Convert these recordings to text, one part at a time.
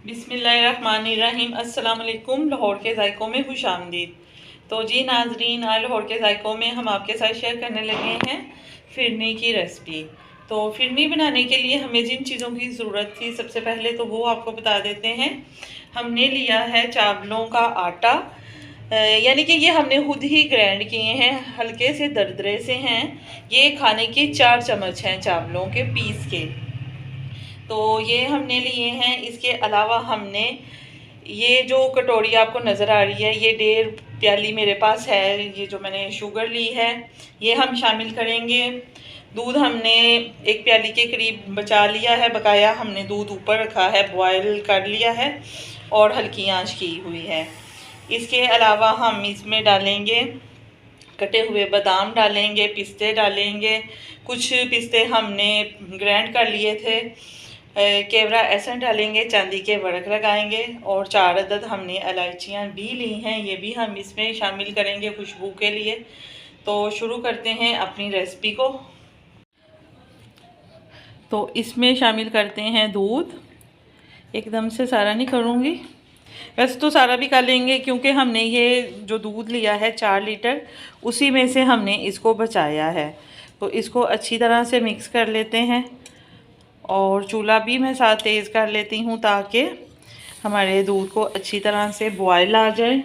बिस्मिल्लाहिर्रहमानिर्रहीम। अस्सलाम वालेकुम। लाहौर के ज़ायक़ों में खुश आमदीद। तो जी नाजरीन, आज लाहौर के ज़ायक़ों में हम आपके साथ शेयर करने लगे हैं फिरनी की रेसिपी। तो फिरनी बनाने के लिए हमें जिन चीज़ों की ज़रूरत थी, सबसे पहले तो वो आपको बता देते हैं। हमने लिया है चावलों का आटा, यानी कि ये हमने खुद ही ग्राइंड किए हैं, हल्के से दरदरे से हैं। ये खाने के 4 चम्मच हैं चावलों के पीस के, तो ये हमने लिए हैं। इसके अलावा हमने ये जो कटोरी आपको नज़र आ रही है, ये 1.5 प्याली मेरे पास है, ये जो मैंने शुगर ली है ये हम शामिल करेंगे। दूध हमने 1 प्याली के करीब बचा लिया है, बकाया हमने दूध ऊपर रखा है, बॉयल कर लिया है और हल्की आंच की हुई है। इसके अलावा हम इसमें डालेंगे कटे हुए बादाम, डालेंगे पिस्ते, डालेंगे कुछ पिस्ते हमने ग्राइंड कर लिए थे, केवड़ा एसेंस डालेंगे, चांदी के वर्क लगाएंगे और 4 अदद हमने इलायचियाँ भी ली हैं, ये भी हम इसमें शामिल करेंगे खुशबू के लिए। तो शुरू करते हैं अपनी रेसिपी को। तो इसमें शामिल करते हैं दूध। एकदम से सारा नहीं करूँगी, वैसे तो सारा भी कर लेंगे क्योंकि हमने ये जो दूध लिया है 4 लीटर, उसी में से हमने इसको बचाया है। तो इसको अच्छी तरह से मिक्स कर लेते हैं और चूल्हा भी मैं साथ तेज़ कर लेती हूँ ताकि हमारे दूध को अच्छी तरह से बॉयल आ जाए।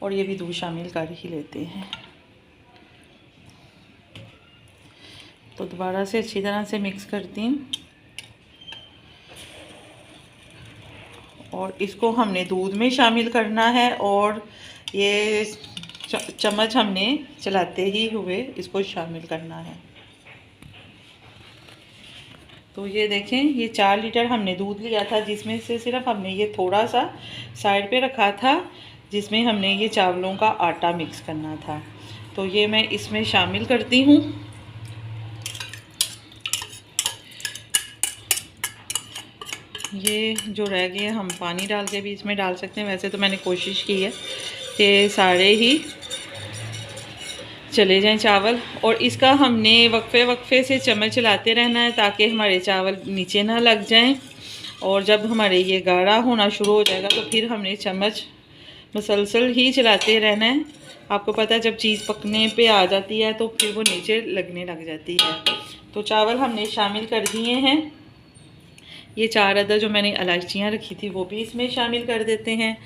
और ये भी दूध शामिल कर ही लेते हैं। तो दोबारा से अच्छी तरह से मिक्स करती हूँ और इसको हमने दूध में शामिल करना है और ये चम्मच हमने चलाते ही हुए इसको शामिल करना है। तो ये देखें, ये 4 लीटर हमने दूध लिया था, जिसमें से सिर्फ हमने ये थोड़ा सा साइड पे रखा था जिसमें हमने ये चावलों का आटा मिक्स करना था। तो ये मैं इसमें शामिल करती हूँ। ये जो रह गए हम पानी डाल के भी इसमें डाल सकते हैं, वैसे तो मैंने कोशिश की है कि सारे ही चले जाएं चावल। और इसका हमने वक्फे से चम्मच चलाते रहना है ताकि हमारे चावल नीचे ना लग जाएं। और जब हमारे ये गाढ़ा होना शुरू हो जाएगा तो फिर हमने चम्मच मुसलसल ही चलाते रहना है। आपको पता है जब चीज़ पकने पे आ जाती है तो फिर वो नीचे लगने लग जाती है। तो चावल हमने शामिल कर दिए हैं। ये 4 अदद जो मैंने इलायचियाँ रखी थी वो भी इसमें शामिल कर देते हैं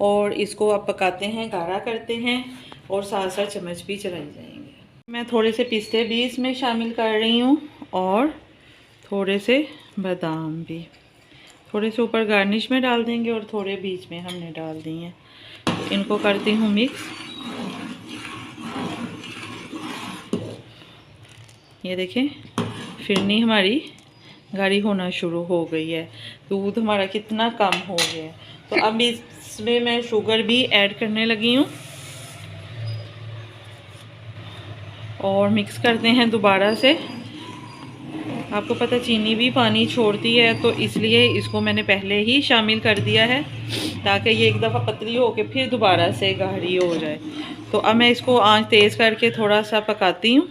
और इसको अब पकाते हैं, गाढ़ा करते हैं और साथ साथ चम्मच भी चलाई जाएंगे। मैं थोड़े से पिस्ते भी इसमें शामिल कर रही हूँ और थोड़े से बादाम भी, थोड़े से ऊपर गार्निश में डाल देंगे और थोड़े बीच में हमने डाल दिए हैं। तो इनको करती हूँ मिक्स। ये देखें, फिरनी हमारी गाढ़ी होना शुरू हो गई है, दूध हमारा कितना कम हो गया है। तो अब इसमें मैं शुगर भी ऐड करने लगी हूँ और मिक्स करते हैं दोबारा से। आपको पता चीनी भी पानी छोड़ती है, तो इसलिए इसको मैंने पहले ही शामिल कर दिया है ताकि ये एक दफ़ा पतली हो के फिर दोबारा से गाढ़ी हो जाए। तो अब मैं इसको आंच तेज़ करके थोड़ा सा पकाती हूँ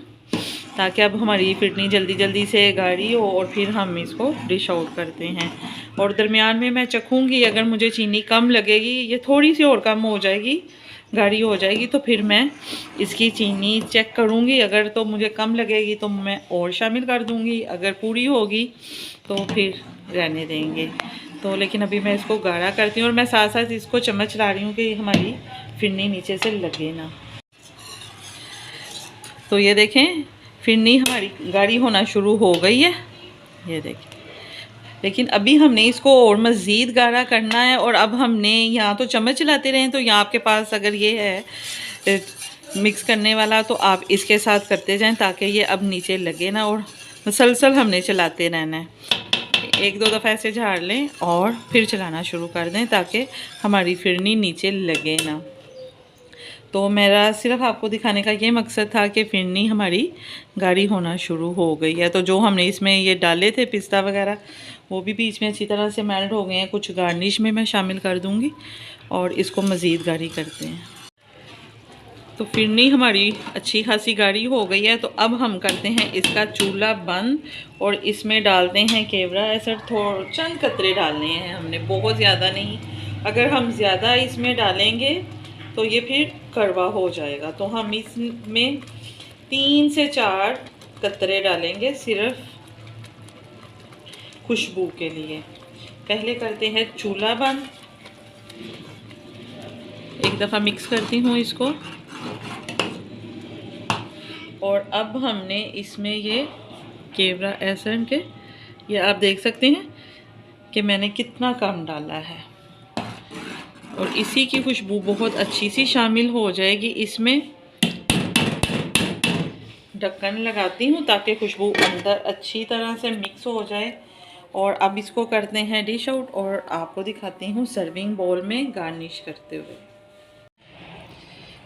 ताकि अब हमारी फिरनी जल्दी से गाढ़ी हो और फिर हम इसको डिश आउट करते हैं। और दरमियान में मैं चखूँगी, अगर मुझे चीनी कम लगेगी, ये थोड़ी सी और कम हो जाएगी, गाढ़ी हो जाएगी, तो फिर मैं इसकी चीनी चेक करूँगी। अगर तो मुझे कम लगेगी तो मैं और शामिल कर दूँगी, अगर पूरी होगी तो फिर रहने देंगे। तो लेकिन अभी मैं इसको गाढ़ा करती हूँ और मैं साथ साथ इसको चम्मच ला रही हूँ कि हमारी फिरनी नीचे से लगे ना। तो ये देखें, फिरनी हमारी गाढ़ी होना शुरू हो गई है, ये देखें। लेकिन अभी हमने इसको और मज़ीद गाढ़ा करना है। और अब हमने यहाँ तो चम्मच चलाते रहें, तो यहाँ आपके पास अगर ये है मिक्स करने वाला तो आप इसके साथ करते जाएं ताकि ये अब नीचे लगे ना। और मुसलसल हमने चलाते रहना है, 1-2 दफ़ा ऐसे झाड़ लें और फिर चलाना शुरू कर दें ताकि हमारी फिरनी नीचे लगे ना। तो मेरा सिर्फ आपको दिखाने का ये मकसद था कि फिरनी हमारी गाढ़ी होना शुरू हो गई है। तो जो हमने इसमें ये डाले थे पिस्ता वगैरह, वो भी बीच में अच्छी तरह से मेल्ट हो गए हैं। कुछ गार्निश में मैं शामिल कर दूंगी और इसको मज़ीद गाढ़ी करते हैं। तो फिरनी हमारी अच्छी खासी गाढ़ी हो गई है। तो अब हम करते हैं इसका चूल्हा बंद और इसमें डालते हैं केवड़ा एसिड। थोड़ा चंद कतरे डालने हैं हमने, बहुत ज़्यादा नहीं। अगर हम ज़्यादा इसमें डालेंगे तो ये फिर कड़वा हो जाएगा। तो हम इसमें 3 से 4 कतरे डालेंगे सिर्फ खुशबू के लिए। पहले करते हैं चूल्हा बंद, एक दफ़ा मिक्स करती हूँ इसको। और अब हमने इसमें ये केवड़ा एसेंट के, ये आप देख सकते हैं कि मैंने कितना कम डाला है। और इसी की खुशबू बहुत अच्छी सी शामिल हो जाएगी इसमें। ढक्कन लगाती हूँ ताकि खुशबू अंदर अच्छी तरह से मिक्स हो जाए। और अब इसको करते हैं डिश आउट और आपको दिखाती हूँ सर्विंग बाउल में गार्निश करते हुए।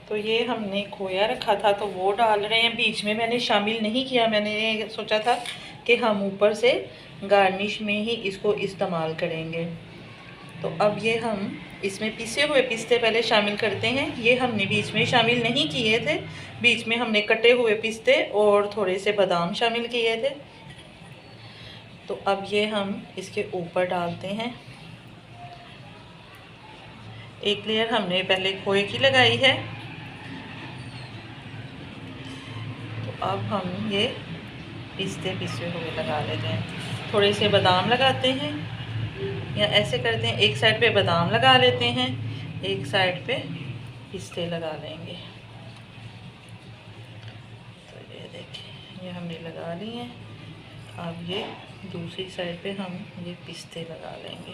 तो ये हमने खोया रखा था तो वो डाल रहे हैं, बीच में मैंने शामिल नहीं किया। मैंने सोचा था कि हम ऊपर से गार्निश में ही इसको इस्तेमाल करेंगे। तो अब ये हम इसमें पिसे हुए पिस्ते पहले शामिल करते हैं। ये हमने बीच में शामिल नहीं किए थे, बीच में हमने कटे हुए पिस्ते और थोड़े से बादाम शामिल किए थे। तो अब ये हम इसके ऊपर डालते हैं। एक लेयर हमने पहले खोए की लगाई है। तो अब हम ये पिस्ते पिसे हुए लगा लेते हैं। थोड़े से बादाम लगाते हैं या ऐसे करते हैं, एक साइड पे बादाम लगा लेते हैं, एक साइड पे पिस्ते लगा लेंगे। तो ये देखिए ये हमने लगा लिए हैं। अब ये दूसरी साइड पे हम ये पिस्ते लगा लेंगे।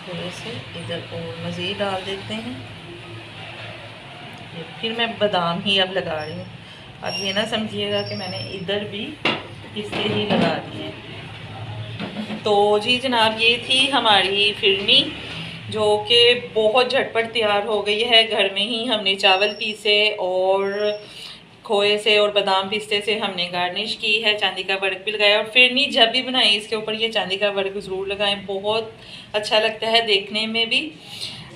थोड़े से इधर और मज़ीद डाल देते हैं। फिर मैं बादाम ही अब लगा रही हूँ। अब ये ना समझिएगा कि मैंने इधर भी पिस्ते ही लगा दिए। तो जी जनाब, ये थी हमारी फिरनी जो कि बहुत झटपट तैयार हो गई है। घर में ही हमने चावल पीसे और खोए से और बादाम पिस्ते से हमने गार्निश की है, चांदी का वर्क भी लगाया। और फिरनी जब भी बनाएं इसके ऊपर ये चांदी का वर्क ज़रूर लगाएं, बहुत अच्छा लगता है देखने में भी।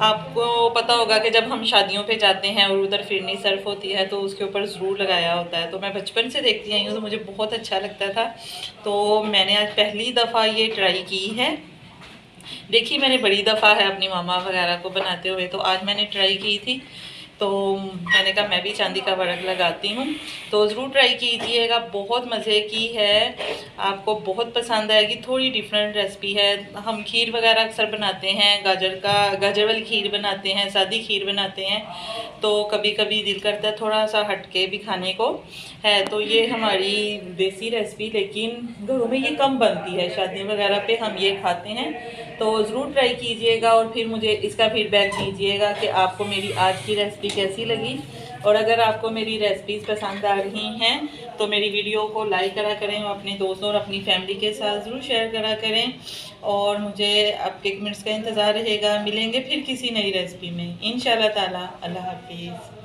आपको पता होगा कि जब हम शादियों पे जाते हैं और उधर फिरनी सर्व होती है तो उसके ऊपर ज़रूर लगाया होता है। तो मैं बचपन से देखती आई हूँ तो मुझे बहुत अच्छा लगता था। तो मैंने आज पहली दफ़ा ये ट्राई की है। देखी मैंने बड़ी दफ़ा है अपनी मामा वगैरह को बनाते हुए, तो आज मैंने ट्राई की थी। तो मैंने कहा मैं भी चांदी का वर्क लगाती हूँ। तो ज़रूर ट्राई कीजिएगा, बहुत मज़े की है, आपको बहुत पसंद आएगी। थोड़ी डिफरेंट रेसिपी है। हम खीर वगैरह अक्सर बनाते हैं, गाजर वाली खीर बनाते हैं, सादी खीर बनाते हैं। तो कभी कभी दिल करता है थोड़ा सा हटके भी खाने को है। तो ये हमारी देसी रेसिपी, लेकिन घरों में ये कम बनती है, शादी वगैरह पे हम ये खाते हैं। तो ज़रूर ट्राई कीजिएगा और फिर मुझे इसका फीडबैक दीजिएगा कि आपको मेरी आज की रेसिपी कैसी लगी। और अगर आपको मेरी रेसिपीज़ पसंद आ रही हैं तो मेरी वीडियो को लाइक करा करें और अपने दोस्तों और अपनी फैमिली के साथ ज़रूर शेयर करा करें। और मुझे आपके कमेंट्स का इंतज़ार रहेगा। मिलेंगे फिर किसी नई रेसिपी में इंशाल्लाह ताला। अल्लाह हाफिज़।